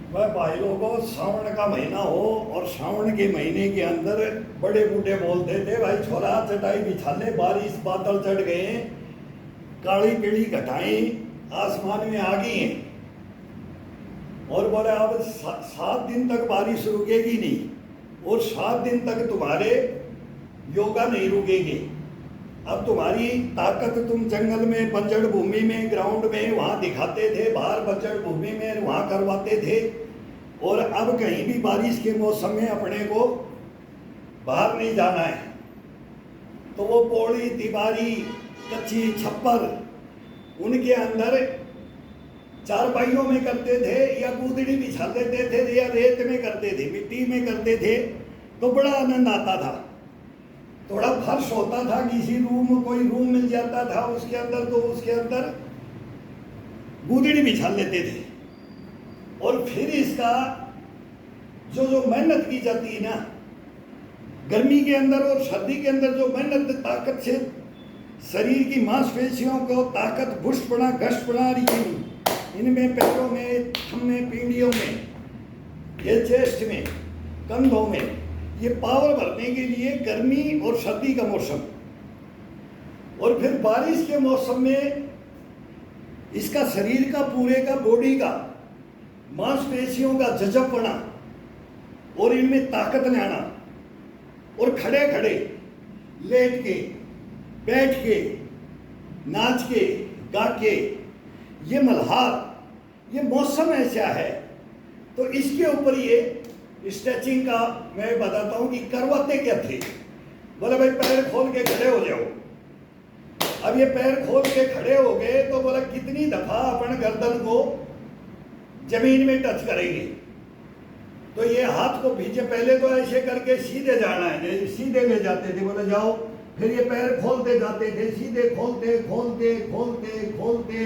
वह भाई लोगों, सावन का महीना हो और सावन के महीने के अंदर बड़े बूढ़े बोलते थे, भाई छोरा चटाई बिछा ले, बारिश बादल चढ़ गए, काली पीली घटाएं आसमान में आ गई हैं, और बोले अब 7 दिन तक बारिश रुकेगी नहीं, और 7 दिन तक तुम्हारे योगा नहीं रुकेंगे। अब तुम्हारी ताकत तुम जंगल में, बंजर भूमि में, ग्राउंड में वहाँ दिखाते थे, बाहर बंजर भूमि में वहाँ करवाते थे, और अब कहीं भी बारिश के मौसम में अपने को बाहर नहीं जाना है। तो वो पौड़ी, दीवारी, कच्ची छप्पर, उनके अंदर चारपाइयों में करते थे, या कूदड़ी बिछा देते थे, या रेत में करते थे, मिट्टी में करते थे, तो बड़ा आनंद आता था। थोड़ा फर्श होता था, किसी रूम, कोई रूम मिल जाता था उसके अंदर, तो उसके अंदर कूदड़ी बिछा लेते थे। और फिर इसका जो मेहनत की जाती है ना, गर्मी के अंदर और सर्दी के अंदर जो मेहनत, ताकत से शरीर की मांसपेशियों को ताकत, बुष्टपना, घष्टपना, इनमें पैरों में, थम में, पीढ़ियों में, ये चेस्ट में, कंधों में, ये पावर भरने के लिए गर्मी और सर्दी का मौसम, और फिर बारिश के मौसम में इसका शरीर का, पूरे का, बॉडी का, मांसपेशियों का जजबपना, और इनमें ताकत लाना, और खड़े खड़े, लेट के, बैठ के, नाच के, गा के, ये मल्हार, ये मौसम ऐसा है। तो इसके ऊपर ये स्ट्रेचिंग का मैं बताता हूँ कि करवाते क्या थे। बोले भाई पैर खोल के खड़े हो जाओ। अब ये पैर खोल के खड़े हो गए तो बोला कितनी दफा अपन गर्दन को जमीन में टच करेंगे। तो ये हाथ को पीछे, पहले तो ऐसे करके सीधे जाना है, सीधे ले जाते थे, बोले जाओ, फिर ये पैर खोलते जाते थे, सीधे खोलते खोलते खोलते खोलते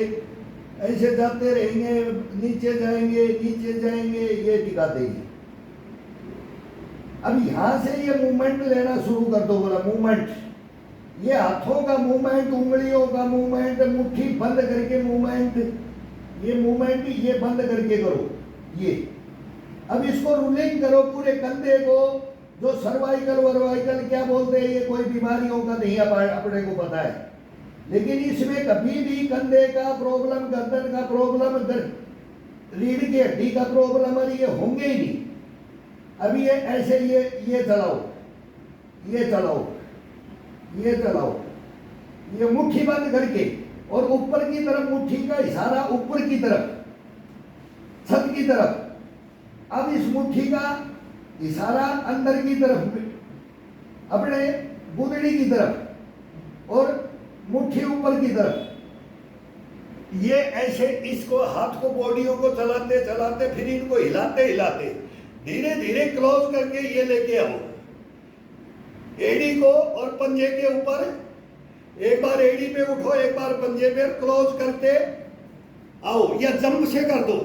ऐसे जाते रहेंगे, नीचे जाएंगे, नीचे जाएंगे, ये टिका देंगे। अब यहां से ये मूवमेंट लेना शुरू कर दो। बोला मूवमेंट, ये हाथों का मूवमेंट, उंगलियों का मूवमेंट, मुट्ठी बंद करके मूवमेंट, ये मूवमेंट ये बंद करके करो। ये अब इसको रूलिंग करो पूरे कंधे को, जो सर्वाइकल वर्वाइकल क्या बोलते हैं, ये कोई बीमारियों का नहीं अपने को पता है, लेकिन इसमें कभी भी कंधे का प्रॉब्लम, गर्दन का प्रॉब्लम, रीढ़ की हड्डी का प्रॉब्लम, और ये होंगे ही नहीं। अभी ये ऐसे ये चलाओ, ये चलाओ, ये चलाओ, ये मुट्ठी बंद करके, और ऊपर की तरफ मुट्ठी का इशारा, ऊपर की तरफ, छत की तरफ। अब इस मुट्ठी का इशारा अंदर की तरफ, अपने गुदड़ी की तरफ, और मुट्ठी ऊपर की तरफ। ये ऐसे इसको, हाथ को, बॉडियों को चलाते चलाते, फिर इनको हिलाते हिलाते धीरे धीरे क्लोज करके ये लेके आओ एड़ी को, और पंजे के ऊपर एक बार एड़ी पे उठो, एक बार पंजे पे, क्लोज करते आओ। या जंप से कर दो,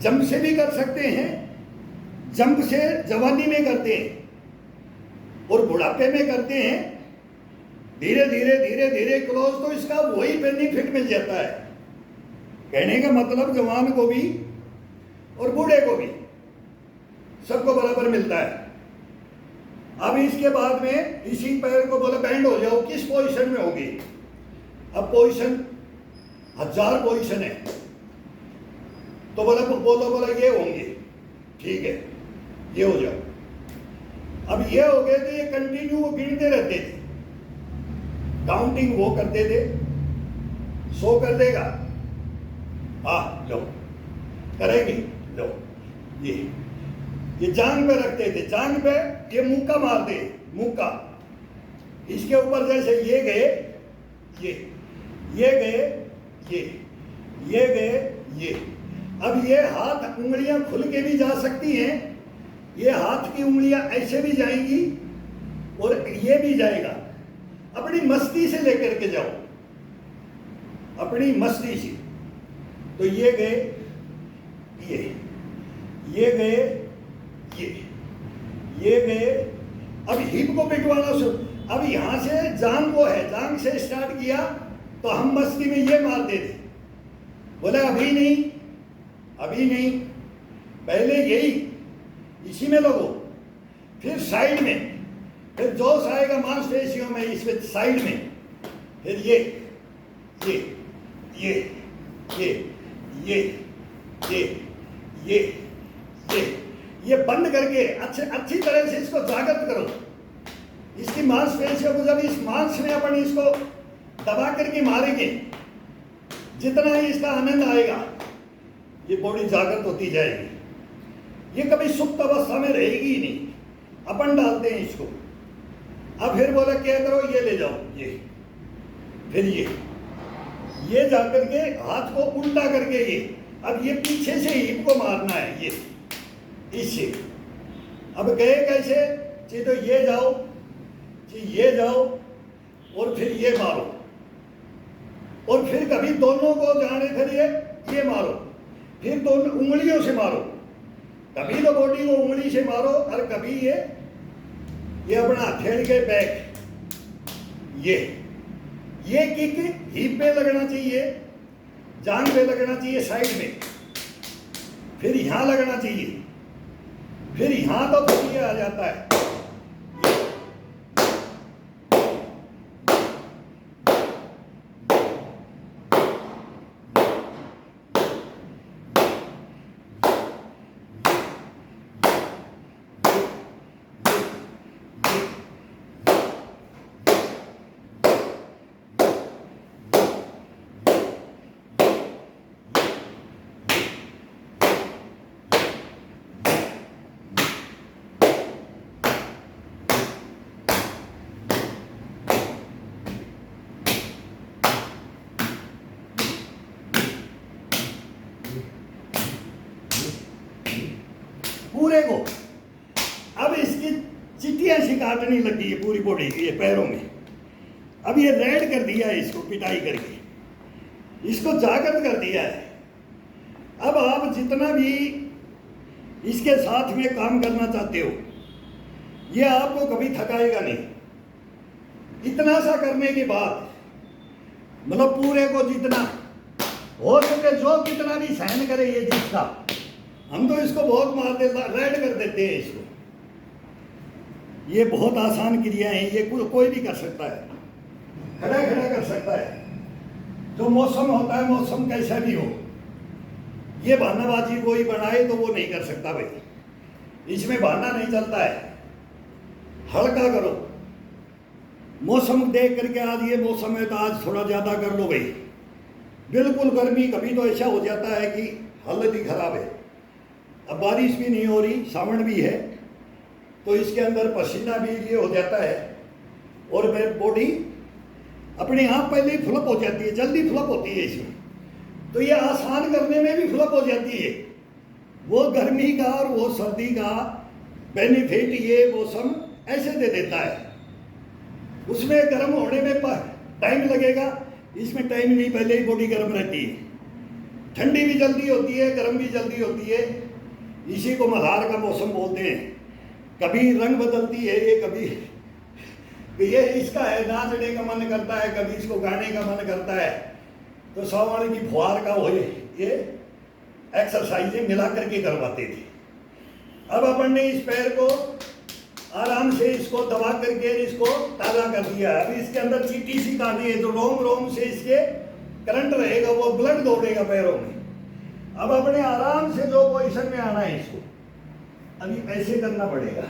जंप से भी कर सकते हैं, जंप से जवानी में करते हैं और बुढ़ापे में करते हैं। धीरे धीरे धीरे धीरे क्लोज, तो इसका वही बेनिफिट मिल जाता है। कहने का मतलब जवान को भी और बूढ़े को भी, सबको बराबर मिलता है। अब इसके बाद में इसी पैर को बोले बैंड हो जाओ, किस पोजीशन में होगी। अब पोजीशन 1000 पोजीशन है, तो बोला ये होंगे, ठीक है, ये हो जाओ। अब ये हो गए तो ये कंटिन्यू वो गिनते रहते थे, काउंटिंग वो करते थे। 100 कर देगा, लो करेंगे, लो ये जांग पे रखते थे, जांग पे ये मुक्का मारते, मुक्का इसके ऊपर, जैसे ये गए, ये गए, ये गए, ये। अब ये हाथ उंगलियां खुल के भी जा सकती हैं, ये हाथ की उंगलियां ऐसे भी जाएंगी और ये भी जाएगा। अपनी मस्ती से लेकर के जाओ, अपनी मस्ती से। तो ये गए, ये गए, ये गए। अब हिप को पिटवाना शुरू। अब यहां से जांग को है, जांग से स्टार्ट किया तो हम मस्ती में ये मारते थे, बोले अभी नहीं, अभी नहीं, पहले यही, इसी में लगो, फिर साइड में, फिर जोश आएगा मांसपेशियों में, इसमें साइड में, फिर ये ये ये ये ये ये ये ये ये बंद करके अच्छी तरह से इसको जागृत करो। इसकी मांसपेशियों को जब इस मांस में अपन इसको दबा करके मारेंगे, जितना ही इसका आनंद आएगा, ये बॉडी जागृत होती जाएगी। ये कभी सुप्त अवस्था में रहेगी ही नहीं। अपन डालते हैं इसको, अब फिर बोला क्या करो, ये ले जाओ, ये फिर ये जा करके हाथ को उल्टा करके ये, अब ये पीछे से हिप को मारना है, ये इससे। अब गए कैसे, जी तो ये जाओ जी, ये जाओ और फिर ये मारो, और फिर कभी दोनों को जाने फिर ये मारो, फिर दोनों उंगलियों से मारो, कभी तो बॉडी को उंगली से मारो और कभी ये अपना हथेली के बैक, ये किक हिप पे लगना चाहिए, जांग पे लगना चाहिए साइड में, फिर यहां लगना चाहिए, फिर यहां तो फिर ये आ जाता है। पूरे को अब इसकी चिट्टियां सी काटने लगी है पूरी बॉडी की, ये पैरों में। अब ये रेड कर दिया है, इसको पिटाई करके इसको जागृत कर दिया है। अब आप जितना भी इसके साथ में काम करना चाहते हो, ये आपको कभी थकाएगा नहीं। इतना सा करने के बाद मतलब पूरे को जितना हो सके, जो कितना भी सहन करे ये जिसका, हम तो इसको बहुत मार देता, रेड कर देते हैं इसको। ये बहुत आसान क्रिया है, ये कोई भी कर सकता है, खड़ा खड़ा कर सकता है। जो मौसम होता है, मौसम कैसा भी हो, ये बहानाबाजी कोई बनाए तो वो नहीं कर सकता भाई, इसमें बहाना नहीं चलता है। हल्का करो, मौसम देख करके आज ये मौसम है तो आज थोड़ा ज्यादा कर लो भाई। बिल्कुल गर्मी, कभी तो ऐसा हो जाता है कि हालत ही खराब है। अब बारिश भी नहीं हो रही, सावन भी है, तो इसके अंदर पसीना भी ये हो जाता है और मेरी बॉडी अपने आप पहले ही फ्लप हो जाती है, जल्दी फ्लप होती है इसमें। तो ये आसान करने में भी फ्लप हो जाती है। वो गर्मी का और वो सर्दी का बेनिफिट ये मौसम ऐसे दे देता है। उसमें गर्म होने में टाइम लगेगा, इसमें टाइम नहीं, पहले ही बॉडी गर्म रहती है। ठंडी भी जल्दी होती है, गर्म भी जल्दी होती है। इसी को मल्हार का मौसम बोलते हैं। कभी रंग बदलती है ये, कभी ये इसका है नाचने का मन करता है, कभी इसको गाने का मन करता है। तो सावन की फुहार का हो ये एक्सरसाइजें मिला करके करवाते थे। अब अपन ने इस पैर को आराम से इसको दबा करके इसको ताज़ा कर दिया। अब इसके अंदर चीटी सी काटी है, तो रोम रोम से इसके करंट रहेगा, वो ब्लड दौड़ेगा पैरों में। अब अपने आराम से जो पोजीशन में आना है इसको अभी ऐसे करना पड़ेगा।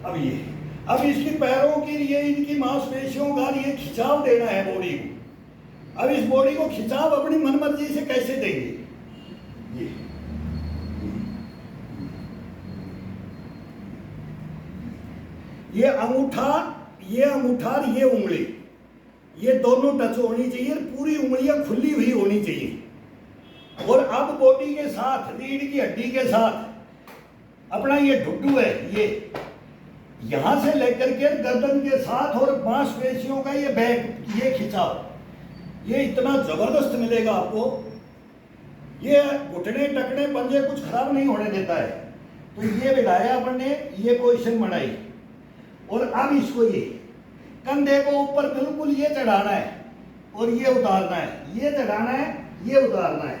अब इसकी पैरों की ये इनकी मांसपेशियों का ये खिंचाव देना है बॉडी को। अब इस बॉडी को खिंचाव अपनी मनमर्जी से कैसे देंगे? ये अंगूठा और ये उंगली, ये दोनों टच होनी चाहिए, पूरी उंगलियां खुली हुई होनी चाहिए। और अब बॉडी के साथ, रीढ़ की हड्डी के साथ अपना ये ढुड्डू है, ये यहां से लेकर के गर्दन के साथ और मांसपेशियों का ये बैक, ये खिंचाव, ये इतना जबरदस्त मिलेगा आपको। ये घुटने टकने पंजे कुछ खराब नहीं होने देता है। तो ये बिठाया अपन ने, ये पोजीशन बनाई और अब इसको ये कंधे को ऊपर बिल्कुल ये चढ़ाना है और ये उतारना है, ये चढ़ाना है, ये उतारना है,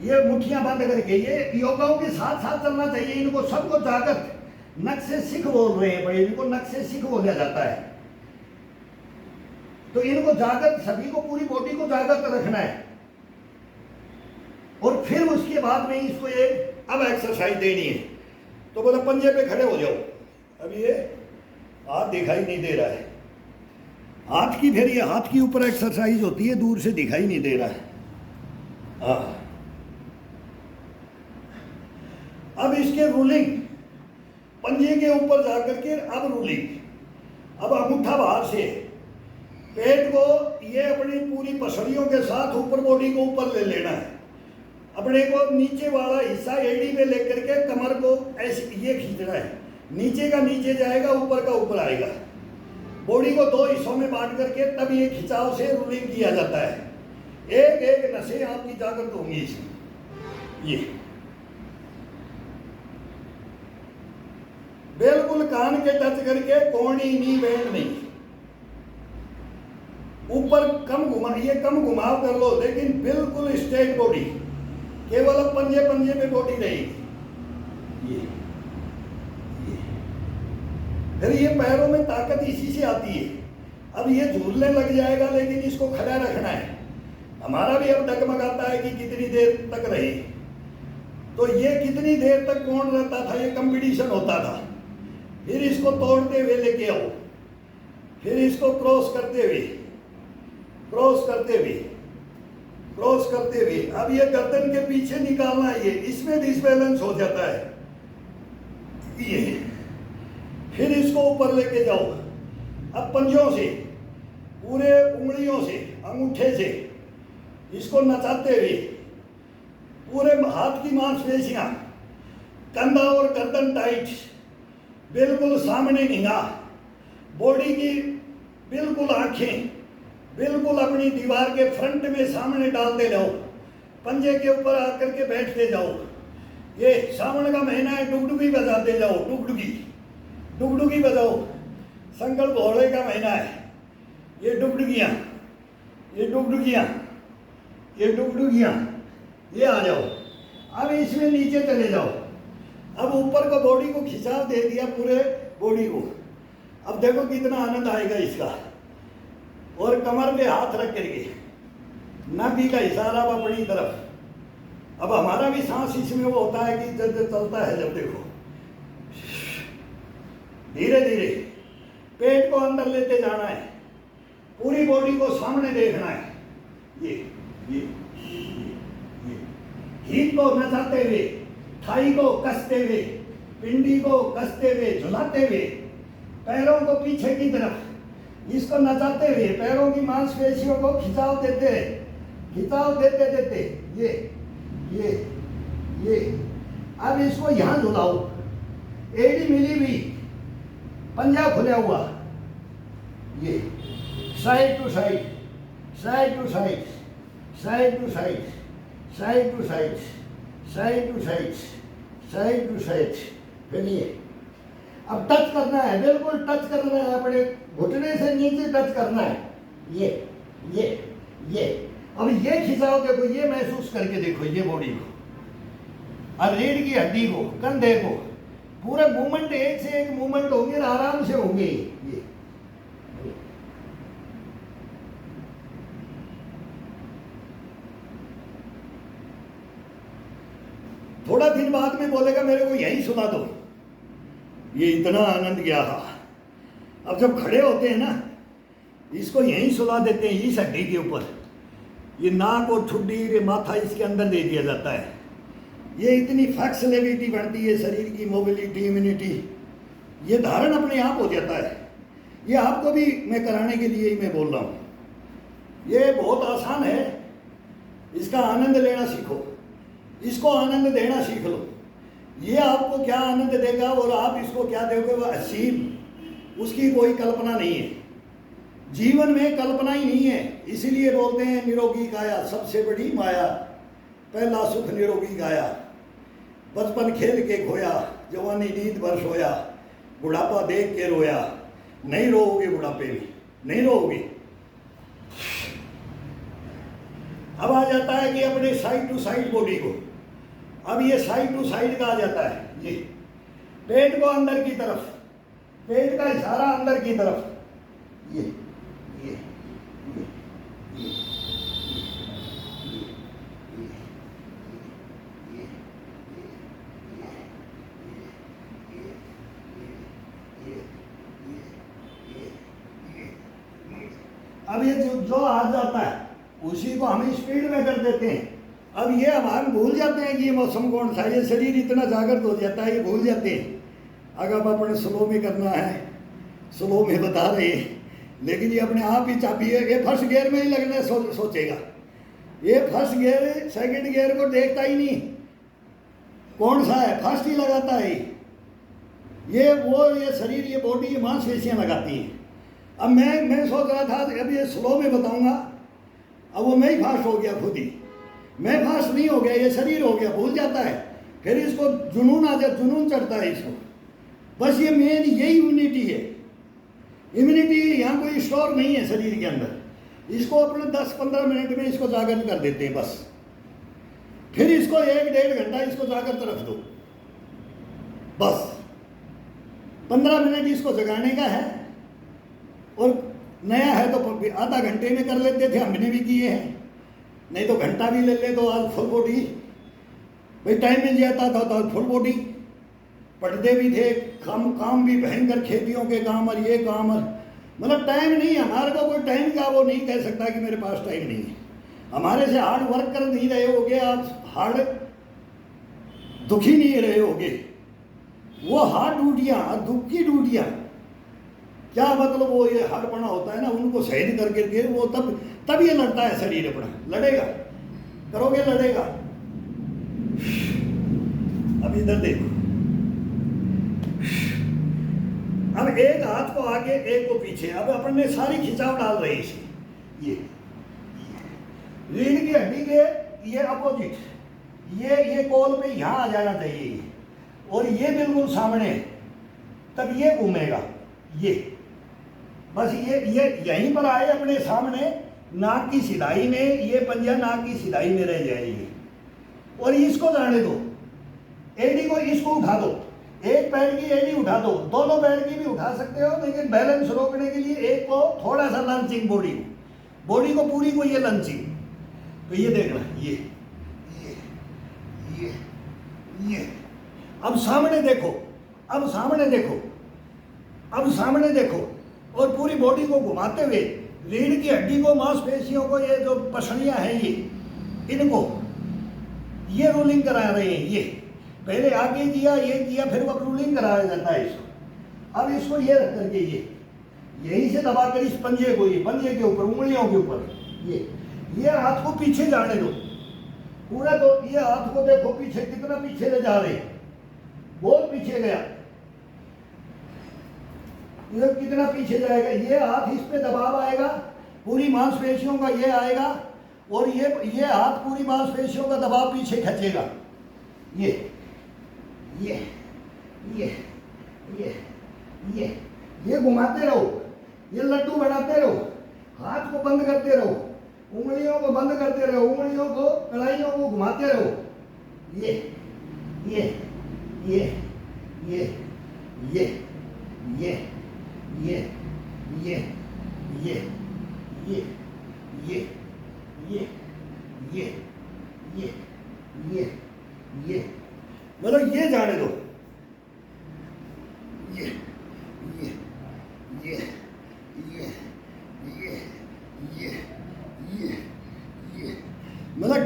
ये मुट्ठियां बंद करके, ये योगाओं के साथ साथ चलना चाहिए। इनको सबको जागृत, नक्शे सिख बोल रहे हैं भाई, इनको नक्शे सिख बोला जाता है। तो इनको जागृत, सभी को पूरी बॉडी को जागृत रखना है। और फिर उसके बाद में इसको एक अब एक्सरसाइज देनी है। तो बोला पंजे पे खड़े हो जाओ। अब ये हाथ दिखाई नहीं दे रहा है, हाथ की, फिर ये हाथ की ऊपर एक्सरसाइज होती है, दूर से दिखाई नहीं दे रहा है। हाँ, अब इसके रूलिंग पंजे के ऊपर जाकर के, अब रूलिंग, अब अंगूठा बाहर से, पेट को ये अपनी पूरी पसलियों के साथ ऊपर बॉडी को ऊपर ले लेना है। अपने को नीचे वाला हिस्सा एड़ी में लेकर के कमर को ऐसे ये खींचना है, नीचे का नीचे जाएगा, ऊपर का ऊपर आएगा। बॉडी को दो हिस्सों में बांट करके तब ये खिंचाव से रूलिंग किया जाता है। एक एक नसें आपकी जागृत होंगी इसमें। ये बिल्कुल कान के टच करके, कोणी नी बैंड नहीं, ऊपर कम घुमा, ये कम घुमाव कर लो, लेकिन बिल्कुल स्ट्रेट बॉडी, केवल अब पंजे पंजे पे बॉडी रहेगी। ये फिर ये पैरों में ताकत इसी से आती है। अब ये झूलने लग जाएगा, लेकिन इसको खड़ा रखना है। हमारा भी अब डगमगाता है कि कितनी देर तक रहे। तो ये कितनी देर तक कौन रहता था, ये कंपटीशन होता था। फिर इसको तोड़ते हुए लेके आओ, फिर इसको क्रॉस करते हुए, क्रॉस करते हुए, क्रॉस करते हुए। अब ये गर्दन के पीछे निकालना है, ये इसमें डिसबैलेंस हो जाता है। ये फिर इसको ऊपर लेके जाओ। अब पंजों से, पूरे उंगलियों से, अंगूठे से इसको नचाते हुए, पूरे हाथ की मांसपेशियां, कंधा और गर्दन टाइट, बिल्कुल सामने निगाह, बॉडी की बिल्कुल आंखें बिल्कुल अपनी दीवार के फ्रंट में सामने डालते जाओ। पंजे के ऊपर आकर के बैठते जाओ। ये सावन का महीना है, डुगडुगी बजाते जाओ, डुगडुगी, डुगडुगी बजाओ। संकल्प भोले का महीना है, ये डुगडुगियाँ, ये डुगडुगियाँ, ये डुगडुगियाँ, ये आ जाओ। अब इसमें नीचे चले जाओ। अब ऊपर को बॉडी को खिंचाव दे दिया, पूरे बॉडी को। अब देखो कितना आनंद आएगा इसका। और कमर पे हाथ रख करके, नाभि का इशारा अब अपनी तरफ। अब हमारा भी सांस इसमें वो होता है कि जब चलता है, जब देखो धीरे धीरे पेट को अंदर लेते जाना है, पूरी बॉडी को सामने देखना है। ये हीट को नचाते हुए, थाई को कसते हुए, पिंडी को कसते हुए, झुलाते हुए, पैरों को पीछे की तरफ इसको नचाते हुए, पैरों की मांसपेशियों को खिंचाव देते, खिंचाव देते देते, ये अब इसको यहां झुलाओ। एड़ी मिली हुई, पंजा खुला हुआ, ये side to side, side to side, side to side, side to side, side to side, side to side. फिर ये अब टच करना है, बिल्कुल टच करना है, अपने घुटने से नीचे टच करना है। ये अब ये खिंचाव देखो, ये महसूस करके देखो, ये बॉडी को और रीढ़ की हड्डी को, कंधे को, पूरे मूवमेंट एक से एक मूवमेंट होंगे, आराम से होंगे। ये थोड़ा दिन बाद में बोलेगा मेरे को यही सुना दो, ये इतना आनंद गया था। अब जब खड़े होते हैं ना, इसको यहीं सुला देते हैं, इस हड्डी के ऊपर। ये नाक और ठुड्डी, ये माथा इसके अंदर दे दिया जाता है। ये इतनी फ्लेक्सिबिलिटी बढ़ती है शरीर की, मोबिलिटी, इम्यूनिटी, ये धारण अपने आप हो जाता है। ये आपको भी मैं कराने के लिए ही मैं बोल रहा हूँ। ये बहुत आसान है, इसका आनंद लेना सीखो, इसको आनंद देना सीख लो। ये आपको क्या आनंद देगा और आप इसको क्या दोगे, वह असीम, उसकी कोई कल्पना नहीं है। जीवन में कल्पना ही नहीं है। इसीलिए बोलते हैं निरोगी काया सबसे बड़ी माया, पहला सुख निरोगी काया। बचपन खेल के खोया, जवानी नींद भर सोया, बुढ़ापा देख के रोया। नहीं रोओगे बुढ़ापे में, नहीं रोओगे। अब आ जाता है कि अपने साइड टू साइड बॉडी को, अब ये साइड टू साइड का आ जाता है, ये पेट को अंदर की तरफ, पेट का इशारा अंदर की तरफ, ये ये ये ये अब ये जो आ जाता है उसी को हम स्पीड में कर देते हैं। अब ये हम भूल जाते हैं कि ये मौसम कौन सा, ये शरीर इतना जागृत हो जाता है, ये भूल जाते हैं। अगर अपने स्लो में करना है, स्लो में बता रहे हैं, लेकिन ये अपने आप ही चाबी है, ये फर्स्ट गियर में ही लगने सोचेगा, ये फर्स्ट गियर सेकंड गियर को देखता ही नहीं कौन सा है, फर्स्ट ही लगाता है। ये शरीर, ये बॉडी, ये मांसपेशियाँ लगाती हैं। अब मैं सोच रहा था अब ये स्लो में बताऊंगा, अब वो मैं ही फास्ट हो गया, खुद ही मैं फास्ट नहीं हो गया, ये शरीर हो गया, भूल जाता है। फिर इसको जुनून आ जाता, जुनून चढ़ता है इसको। बस ये मेन यही इम्यूनिटी है। इम्यूनिटी यहाँ कोई स्टोर नहीं है शरीर के अंदर। इसको अपने 10-15 मिनट में इसको जागृत कर देते हैं बस। फिर इसको 1-1.5 घंटा इसको जागृत रख दो, बस 15 मिनट इसको जगाने का है। और नया है तो आधा घंटे में कर लेते थे, हमने भी किए हैं, नहीं तो घंटा भी ले ले तो आज फुल बॉडी, भाई टाइम मिल जाता था तो फुल बॉडी। पढ़ते भी थे, काम भी भयंकर, खेतियों के काम और ये काम, और मतलब टाइम नहीं, हमारे को कोई टाइम का वो नहीं कह सकता कि मेरे पास टाइम नहीं है। हमारे से हार्ड वर्क कर नहीं रहे होगे आप, हार्ड दुखी नहीं रहे होगे। वो हार्ड ड्यूटियाँ, दुख की ड्यूटियाँ, क्या मतलब वो ये हार्डपना होता है ना, उनको सहन करके के वो तब ये लड़ता है शरीर अपना, लड़ेगा, करोगे लड़ेगा। अब इधर देखो, अब एक हाथ को आगे एक को पीछे, अब अपन ने सारी खिंचाव डाल रही है इसे। ये रीढ़ की हड्डी के ये अपोजिट, ये कोल पे यहाँ आ जाना चाहिए, और ये बिल्कुल सामने, तब ये घूमेगा, ये बस ये यहीं पर आए अपने सामने, नाक की सिधाई में, ये पंजा नाक की सिधाई में रह जाएगी। और इसको जाने दो, एडी को इसको उठा दो, एक पैर की एडी उठा दो, दोनों पैर की भी उठा सकते हो, लेकिन बैलेंस रोकने के लिए एक को थोड़ा सा लंचिंग, बॉडी को पूरी को ये लंचिंग। तो ये देखना, ये अब सामने देखो, अब सामने देखो, अब सामने देखो, और पूरी बॉडी को घुमाते हुए रीढ़ की हड्डी को, मांसपेशियों को, ये जो पसलियां हैं ये, इनको ये रोलिंग करा रहे हैं। ये पहले आगे किया, ये किया, फिर वो रोलिंग कराया जाता है इसको। अब इसको ये रख करके ये यहीं से दबाकर इस पंजे को, ये पंजे के ऊपर, उंगलियों के ऊपर, ये हाथ को पीछे जाने दो पूरा। तो ये हाथ को देखो पीछे, कितना पीछे ले जा रहे हैं, बहुत पीछे गया, इधर कितना पीछे जाएगा। ये हाथ, इस पे दबाव आएगा, पूरी मांसपेशियों का ये आएगा, और ये हाथ पूरी मांसपेशियों का दबाव पीछे खींचेगा। ये घुमाते रहो, ये लड्डू बनाते रहो, हाथ को बंद करते रहो, उंगलियों को बंद करते रहो, उंगलियों को, कलाइयों को घुमाते रहो। मतलब ये जाने दो, मतलब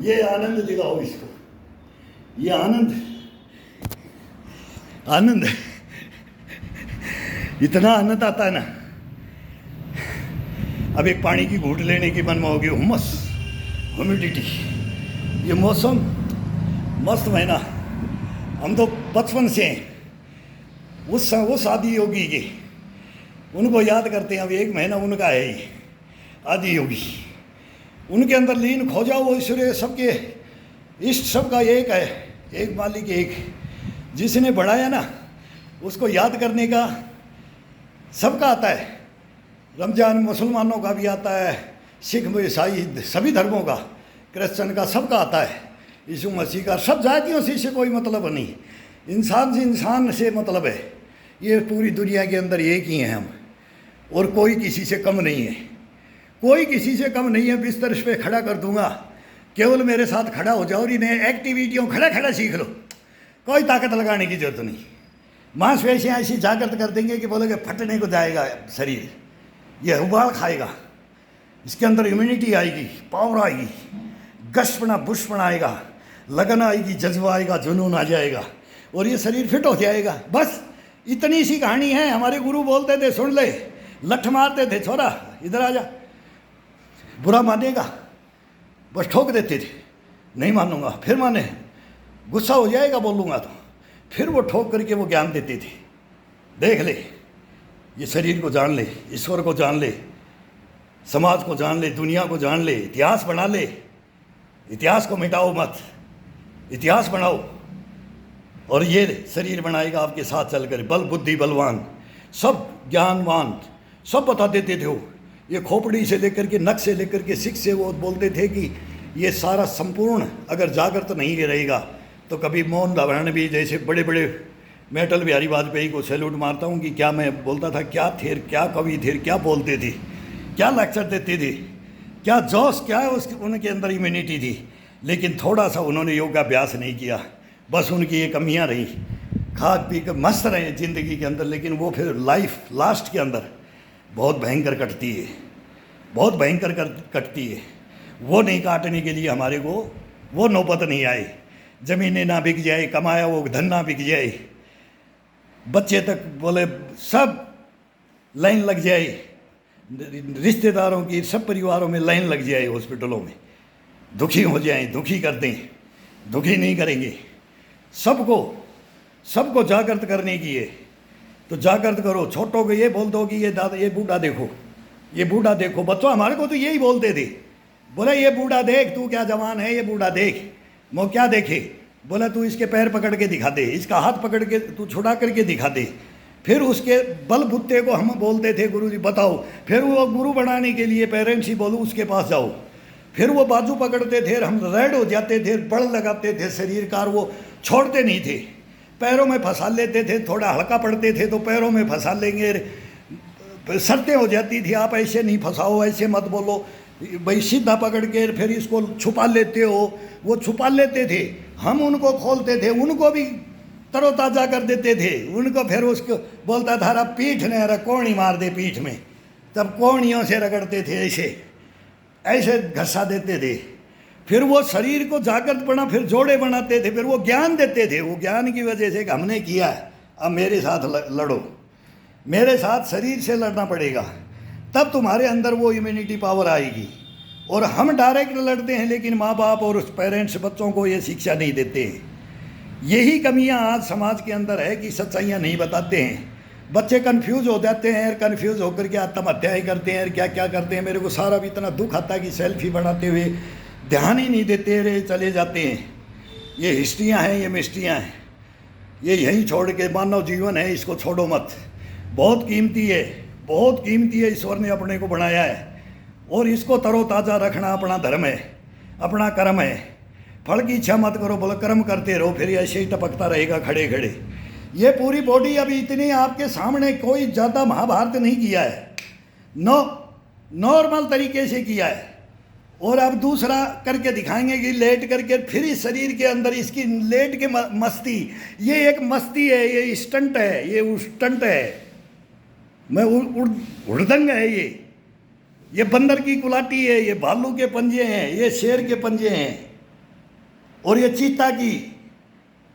ये आनंद दिखाओ इसको, ये आनंद इतना आनंद आता है ना। अब एक पानी की घूंट लेने की मन में होगी, हुमस, ह्यूमिडिटी, ये मौसम मस्त महीना। हम तो बचपन से वो आदि योगी के उनको याद करते हैं। अब एक महीना उनका है ही आदि योगी, उनके अंदर लीन खो जाओ। वो ईश्वर सबके इष्ट सबका एक है, एक मालिक एक, जिसने बढ़ाया ना उसको याद करने का सबका आता है। रमजान मुसलमानों का भी आता है, सिख ईसाई सभी धर्मों का, क्रिश्चन का, सबका आता है। यीशु मसीह का सब जातियों से कोई मतलब नहीं, इंसान से इंसान से मतलब है। ये पूरी दुनिया के अंदर एक ही हैं हम, और कोई किसी से कम नहीं है, कोई किसी से कम नहीं है। बिस्तर पे खड़ा कर दूंगा, केवल मेरे साथ खड़ा हो जाओ और इन्हें एक्टिविटियों खड़ा खड़ा सीख लो, कोई ताकत लगाने की जरूरत नहीं। मांसपेशियाँ ऐसी जागृत कर देंगे कि बोलोगे फटने को जाएगा शरीर, यह उबाल खाएगा, इसके अंदर इम्यूनिटी आएगी, पावर आएगी, गशपना बुशपना आएगा, लगन आएगी, जज्बा आएगा, जुनून आ जाएगा, और ये शरीर फिट हो जाएगा। बस इतनी सी कहानी है। हमारे गुरु बोलते थे, सुन ले, लठ मारते थे, छोरा इधर आ जा, बुरा मानेगा, बस ठोक देते थे, नहीं मानूंगा, फिर माने, गुस्सा हो जाएगा बोलूँगा तो, फिर वो ठोक करके वो ज्ञान देते थे। देख ले, ये शरीर को जान ले, ईश्वर को जान ले, समाज को जान ले, दुनिया को जान ले, इतिहास बना ले। इतिहास को मिटाओ मत, इतिहास बनाओ, और ये शरीर बनाएगा आपके साथ चलकर। बल बुद्धि बलवान, सब ज्ञानवान, सब बता देते थे वो। ये खोपड़ी से लेकर के, नख से लेकर के, सिख से, वो बोलते थे कि ये सारा संपूर्ण अगर जागृत नहीं रहेगा तो कभी मौन धारण भी। जैसे बड़े बड़े मैं अटल बिहारी वाजपेयी को सैल्यूट मारता हूँ कि क्या मैं बोलता था, क्या थे, क्या कवि थे, क्या बोलते थे, क्या लेक्चर देते थे, क्या जोश, क्या उसके उनके अंदर इम्यूनिटी थी। लेकिन थोड़ा सा उन्होंने योगाभ्यास नहीं किया, बस उनकी ये कमियाँ रही। खा पी कर मस्त रहे ज़िंदगी के अंदर, लेकिन वो फिर लाइफ लास्ट के अंदर बहुत भयंकर कटती है, बहुत भयंकर कटती है। वो नहीं काटने के लिए हमारे को वो नौबत नहीं आई। ज़मीनें ना बिक जाए, कमाया वो धन ना बिक जाए, बच्चे तक बोले सब लाइन लग जाए, रिश्तेदारों की, सब परिवारों में लाइन लग जाए, हॉस्पिटलों में दुखी हो जाएं, दुखी कर दें। दुखी नहीं करेंगे, सबको जागृत करने की है तो जागृत करो। छोटों को ये बोल दो कि ये दादा, ये बूढ़ा देखो, ये बूढ़ा देखो। बच्चों हमारे को तो यही बोलते थे, बोला ये बूढ़ा देख, तू क्या जवान है, ये बूढ़ा देख। वो क्या देखे, बोला तू इसके पैर पकड़ के दिखा दे, इसका हाथ पकड़ के तू छुड़ा करके दिखा दे। फिर उसके बलबुत्ते को हम बोलते थे, गुरु जी बताओ। फिर वो गुरु बनाने के लिए पेरेंट्स ही बोलो उसके पास जाओ। फिर वो बाजू पकड़ते थे, हम रेड हो जाते थे, बड़ लगाते थे शरीर का, वो छोड़ते नहीं थे, पैरों में फंसा लेते थे। थोड़ा हल्का पड़ते थे तो पैरों में फंसा लेंगे, शर्तें हो जाती थी, आप ऐसे नहीं फंसाओ, ऐसे मत बोलो भाई, सीधा पकड़ के फिर इसको छुपा लेते हो। वो छुपा लेते थे, हम उनको खोलते थे, उनको भी तरोताज़ा कर देते थे। उनको फिर उसको बोलता था अरे पीठ ने, अरे कोणी मार दे पीठ में, तब कोणियों से रगड़ते थे, ऐसे घसा देते थे। फिर वो शरीर को जागृत बना, फिर जोड़े बनाते थे, फिर वो ज्ञान देते थे। वो ज्ञान की वजह से कि हमने किया है, अब मेरे साथ लड़ो, मेरे साथ शरीर से लड़ना पड़ेगा, तब तुम्हारे अंदर वो इम्यूनिटी पावर आएगी। और हम डायरेक्ट लड़ते हैं, लेकिन माँ बाप और उस पेरेंट्स बच्चों को ये शिक्षा नहीं देते हैं। यही कमियां आज समाज के अंदर है कि सच्चाइयाँ नहीं बताते हैं। बच्चे कंफ्यूज हो जाते हैं, कंफ्यूज होकर के आत्महत्याएँ करते हैं, क्या क्या करते हैं। मेरे को सारा भी इतना दुख आता है कि सेल्फी बनाते हुए ध्यान ही नहीं देते रहे, चले जाते हैं। ये हिस्ट्रियाँ हैं, ये मिस्ट्रियाँ हैं, ये यहीं छोड़ के, मानव जीवन है, इसको छोड़ो मत। बहुत कीमती है, बहुत कीमती है, ईश्वर ने अपने को बनाया है, और इसको तरोताज़ा रखना अपना धर्म है, अपना कर्म है। फल की इच्छा मत करो, बोलो कर्म करते रहो, फिर ऐसे ही टपकता रहेगा खड़े खड़े। ये पूरी बॉडी अभी इतनी आपके सामने, कोई ज़्यादा महाभारत नहीं किया है, नॉर्मल तरीके से किया है। और अब दूसरा करके दिखाएंगे कि लेट करके फिर इस शरीर के अंदर इसकी लेट के मस्ती, ये एक मस्ती है, ये स्टंट है, ये स्टंट है, मैं उड़दंग है, ये बंदर की कुलाटी है, ये भालू के पंजे हैं, ये शेर के पंजे हैं, और ये चीता की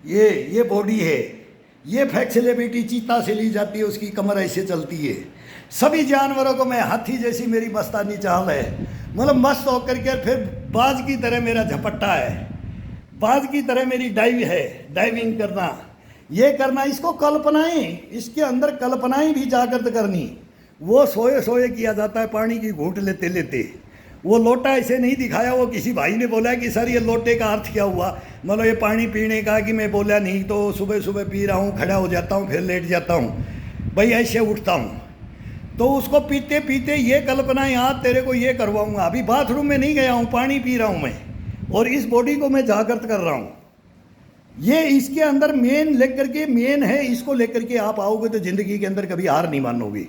ये बॉडी है, ये फ्लेक्सिबिलिटी चीता से ली जाती है, उसकी कमर ऐसे चलती है। सभी जानवरों को मैं हाथी जैसी मेरी मस्तानी चाल है, मतलब मस्त होकर के फिर बाज की तरह मेरा झपट्टा है, बाज की तरह मेरी डाइव है, डाइविंग करना, ये करना, इसको कल्पनाएं, इसके अंदर कल्पनाएं भी जागृत करनी। वो सोए सोए किया जाता है, पानी की घूंट लेते लेते। वो लोटा ऐसे नहीं दिखाया, वो किसी भाई ने बोला कि सर ये लोटे का अर्थ क्या हुआ, मतलब ये पानी पीने का, कि मैं बोला नहीं तो सुबह सुबह पी रहा हूँ, खड़ा हो जाता हूँ, फिर लेट जाता हूँ, भाई ऐसे उठता हूँ। तो उसको पीते पीते ये कल्पना, आज तेरे को ये करवाऊँगा, अभी बाथरूम में नहीं गया हूँ, पानी पी रहा हूँ मैं, और इस बॉडी को मैं जागृत कर रहा हूँ। ये इसके अंदर मेन लेकर के, मेन है, इसको लेकर के आप आओगे तो जिंदगी के अंदर कभी हार नहीं मानोगे।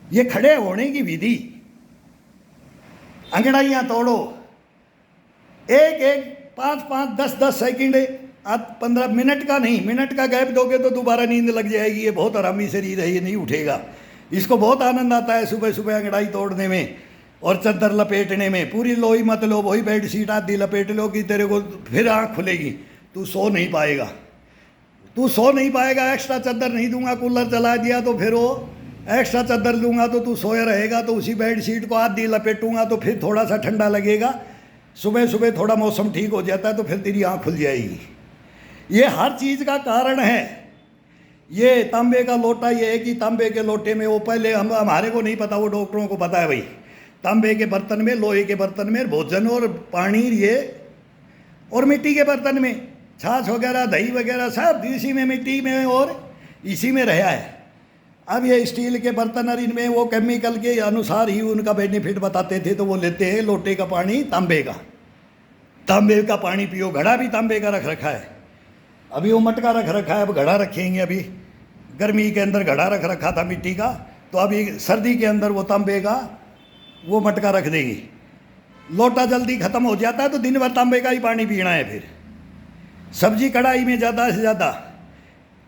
ये खड़े होने की विधि, अंगड़ाइयाँ तोड़ो, एक एक 5-5 10-10 सेकंड, आप 15 मिनट का नहीं, मिनट का गैप दोगे तो दोबारा नींद लग जाएगी। ये बहुत आरामी शरीर है, ये नहीं उठेगा। इसको बहुत आनंद आता है सुबह सुबह अंगड़ाई तोड़ने में और चद्दर लपेटने में। पूरी लोई मत लो, वही बेड शीट आदि लपेट लो कि तेरे को फिर आँख खुलेगी, तू सो नहीं पाएगा, तू सो नहीं पाएगा। एक्स्ट्रा चद्दर नहीं दूंगा, कूलर चला दिया तो फिर वो एक्स्ट्रा चद्दर दूंगा तो तू सोया रहेगा, तो उसी बेड शीट को आधी लपेटूंगा तो फिर थोड़ा सा ठंडा लगेगा। सुबह सुबह थोड़ा मौसम ठीक हो जाता है तो फिर तेरी आँख खुल जाएगी। ये हर चीज़ का कारण है। ये तांबे का लोटा, ये है कि तांबे के लोटे में, वो पहले हमारे को नहीं पता, वो डॉक्टरों को पता है भाई। तांबे के बर्तन में, लोहे के बर्तन में भोजन और पानी, ये और मिट्टी के बर्तन में छाछ वगैरह, दही वगैरह सब इसी में, मिट्टी में और इसी में रहा है। अब ये स्टील के बर्तन और इनमें वो केमिकल के अनुसार ही उनका बेनिफिट बताते थे, तो वो लेते हैं लोटे का पानी, तांबे का पानी पियो। घड़ा भी तांबे का रख रखा है, अभी वो मटका रख रखा है, अब घड़ा रखेंगे। अभी गर्मी के अंदर घड़ा रख रखा था मिट्टी का, तो अभी सर्दी के अंदर वो तांबे का वो मटका रख देंगे। लोटा जल्दी ख़त्म हो जाता है तो दिन भर तांबे का ही पानी पीना है। फिर सब्जी कढ़ाई में ज़्यादा से ज़्यादा,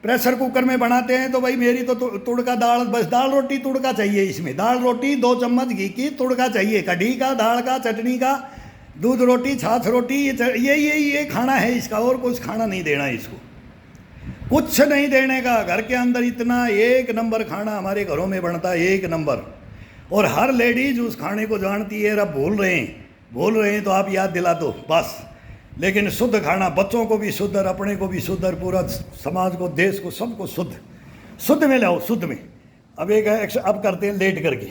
प्रेशर कुकर में बनाते हैं तो भाई मेरी तो तुड़का दाल, बस दाल रोटी तुड़का चाहिए। इसमें दाल रोटी 2 चम्मच घी की तुड़का चाहिए, कढ़ी का, दाल का, चटनी का, दूध रोटी, छाछ रोटी, ये खाना है इसका, और कुछ खाना नहीं देना इसको, कुछ नहीं देने का। घर के अंदर इतना 1 नंबर खाना हमारे घरों में बनता है, 1 नंबर। और हर लेडीज उस खाने को जानती है। अब भूल रहे हैं तो आप याद दिला दो बस। लेकिन शुद्ध खाना, बच्चों को भी शुद्ध और अपने को भी शुद्ध और पूरा समाज को, देश को, सबको शुद्ध में लाओ, शुद्ध में। अब अब करते हैं लेट करके।